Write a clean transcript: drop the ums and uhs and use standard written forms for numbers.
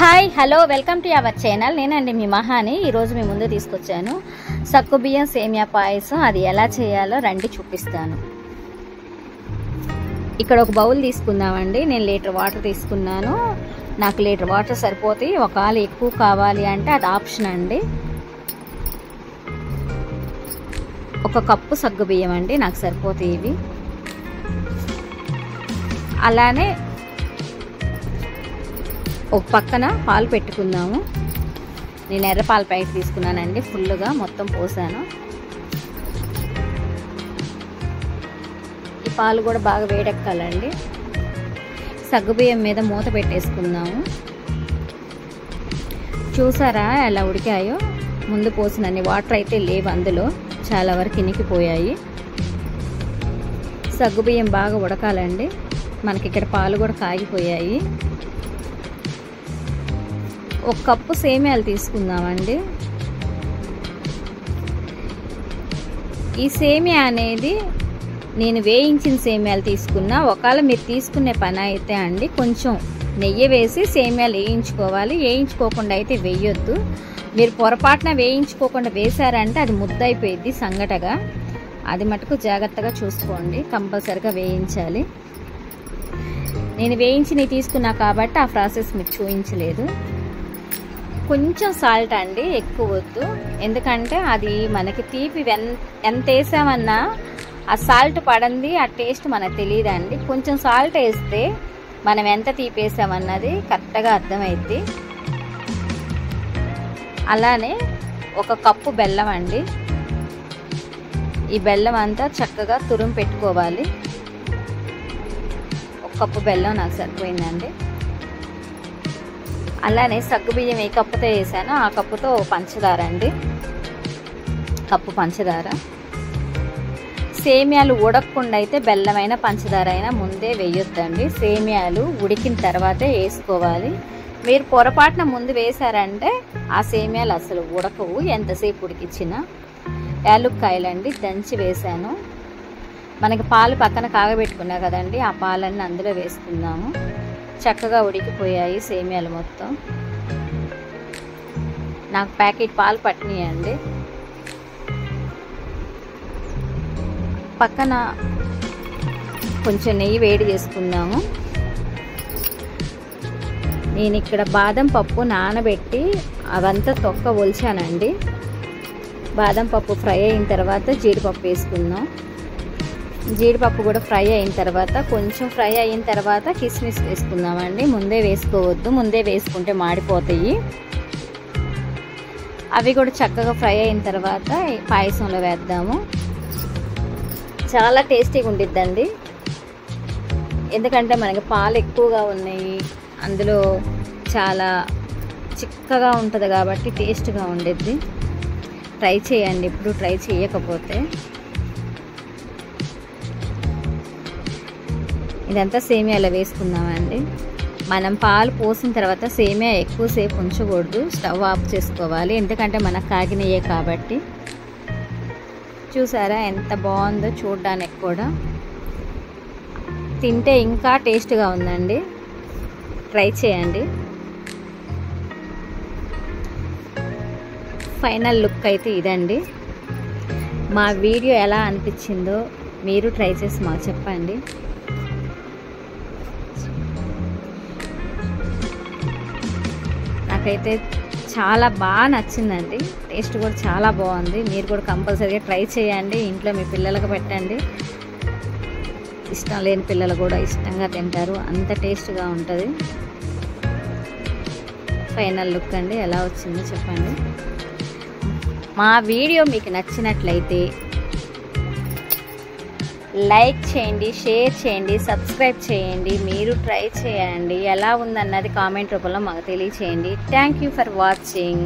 Hi hello welcome to our channel. నేనండి మీ మహాని. ఈరోజు మీ ముందు తీసుకొచ్చాను సగ్గుబియ్యం సేమియా పాయసం. అది ఎలా చేయాలో రండి చూపిస్తాను. ఇక్కడ ఒక బౌల్ తీసుకుందామండి. నేను లీటర్ వాటర్ తీసుకున్నాను. నాకు లీటర్ వాటర్ సరిపోతాయి. ఒకవేళ ఎక్కువ కావాలి అంటే అది ఆప్షన్ అండి. ఒక కప్పు సగ్గుబియ్యం అండి నాకు సరిపోతాయి ఇవి. అలానే ఒక పక్కన పాలు పెట్టుకుందాము. నేను ఎర్ర పాల ప్యాకెట్ తీసుకున్నానండి. ఫుల్గా మొత్తం పోసాను. ఈ పాలు కూడా బాగా వేడెక్కాలండి. సగ్గుబియ్యం మీద మూత పెట్టేసుకుందాము. చూసారా ఎలా ఉడికాయో? ముందు పోసినన్ని వాటర్ అయితే లేవు అందులో, చాలా వరకు ఇనికిపోయాయి. సగ్గుబియ్యం బాగా ఉడకాలండి. మనకి ఇక్కడ పాలు కూడా కాగిపోయాయి. ఒక కప్పు సేమియాలు తీసుకుందామండి. ఈ సేమియా అనేది నేను వేయించిన సేమియాలు తీసుకున్నా. ఒకవేళ మీరు తీసుకునే పని అయితే అండి కొంచెం నెయ్యి వేసి సేమియాలు వేయించుకోవాలి. వేయించుకోకుండా అయితే వేయొద్దు. మీరు పొరపాటున వేయించుకోకుండా వేసారంటే అది ముద్దయిపోయిద్ది సంగటగా. అది మటుకు జాగ్రత్తగా చూసుకోండి. కంపల్సరిగా వేయించాలి. నేను వేయించినవి తీసుకున్నా కాబట్టి ఆ ప్రాసెస్ మీకు చూపించలేదు. కొంచెం సాల్ట్ అండి, ఎక్కువ వద్దు. ఎందుకంటే అది మనకి తీపి ఎంత వేసామన్నా ఆ సాల్ట్ పడంది ఆ టేస్ట్ మనకు తెలియదండి. కొంచెం సాల్ట్ వేస్తే మనం ఎంత తీపి వేసామన్నది కరెక్ట్గా అర్థమైద్ది. అలానే ఒక కప్పు బెల్లం అండి. ఈ బెల్లం అంతా చక్కగా తురుము పెట్టుకోవాలి. ఒక కప్పు బెల్లం నాకు సరిపోయిందండి. అలానే సగ్గుబియ్యం ఏ కప్పుతో వేసానో ఆ కప్పుతో పంచదార అండి. కప్పు పంచదార. సేమియాలు ఉడకకుండా అయితే బెల్లమైన పంచదార అయినా ముందే వేయొద్దండి. సేమియాలు ఉడికిన తర్వాతే వేసుకోవాలి. మీరు పొరపాటున ముందు వేసారంటే ఆ సేమియాలు అసలు ఉడకవు ఎంతసేపు ఉడికిచ్చినా. యాలుక్కాయలండి దంచి వేసాను. మనకి పాలు పక్కన కాగబెట్టుకున్నా కదండి, ఆ పాలన్నీ అందులో వేసుకుందాము. చక్కగా ఉడికిపోయాయి సేమియాలు మొత్తం. నాకు ప్యాకెట్ పాలు పట్టినాయండి. పక్కన కొంచెం నెయ్యి వేడి చేసుకుందాము. నేను ఇక్కడ బాదం పప్పు నానబెట్టి అవంతా తొక్క ఒలిచానండి. బాదం పప్పు ఫ్రై అయిన తర్వాత జీడిపప్పు వేసుకుందాం. జీడిపప్పు కూడా ఫ్రై అయిన తర్వాత కొంచెం ఫ్రై అయిన తర్వాత కిస్మిస్ వేసుకుందామండి. ముందే వేసుకోవద్దు. ముందే వేసుకుంటే మాడిపోతాయి. అవి కూడా చక్కగా ఫ్రై అయిన తర్వాత పాయసంలో వేద్దాము. చాలా టేస్టీగా ఉండిద్దండి. ఎందుకంటే మనకి పాలు ఎక్కువగా ఉన్నాయి, అందులో చాలా చిక్కగా ఉంటుంది కాబట్టి టేస్ట్గా ఉండిద్ది. ట్రై చేయండి ఇప్పుడు ట్రై చేయకపోతే. ఇదంతా సేమియాలో వేసుకుందామండి. మనం పాలు పోసిన తర్వాత సేమియా ఎక్కువసేపు ఉంచకూడదు. స్టవ్ ఆఫ్ చేసుకోవాలి. ఎందుకంటే మనకు కాగినయే కాబట్టి. చూసారా ఎంత బాగుందో చూడడానికి కూడా. తింటే ఇంకా టేస్ట్గా ఉందండి. ట్రై చేయండి. ఫైనల్ లుక్ అయితే ఇదండి. మా వీడియో ఎలా అనిపించిందో మీరు ట్రై చేసి మాకు చెప్పండి. నాకైతే చాలా బాగా నచ్చిందండి. టేస్ట్ కూడా చాలా బాగుంది. మీరు కూడా కంపల్సరీగా ట్రై చేయండి. ఇంట్లో మీ పిల్లలకు పెట్టండి. ఇష్టం లేని పిల్లలు కూడా ఇష్టంగా తింటారు. అంత టేస్ట్గా ఉంటుంది. ఫైనల్ లుక్ అండి. ఎలా వచ్చిందో చెప్పండి. మా వీడియో మీకు నచ్చినట్లయితే లైక్ చేయండి, షేర్ చేయండి, సబ్స్క్రైబ్ చేయండి. మీరు ట్రై చేయండి. ఎలా ఉందన్నది కామెంట్ రూపంలో మాకు తెలియచేయండి. Thank you for watching.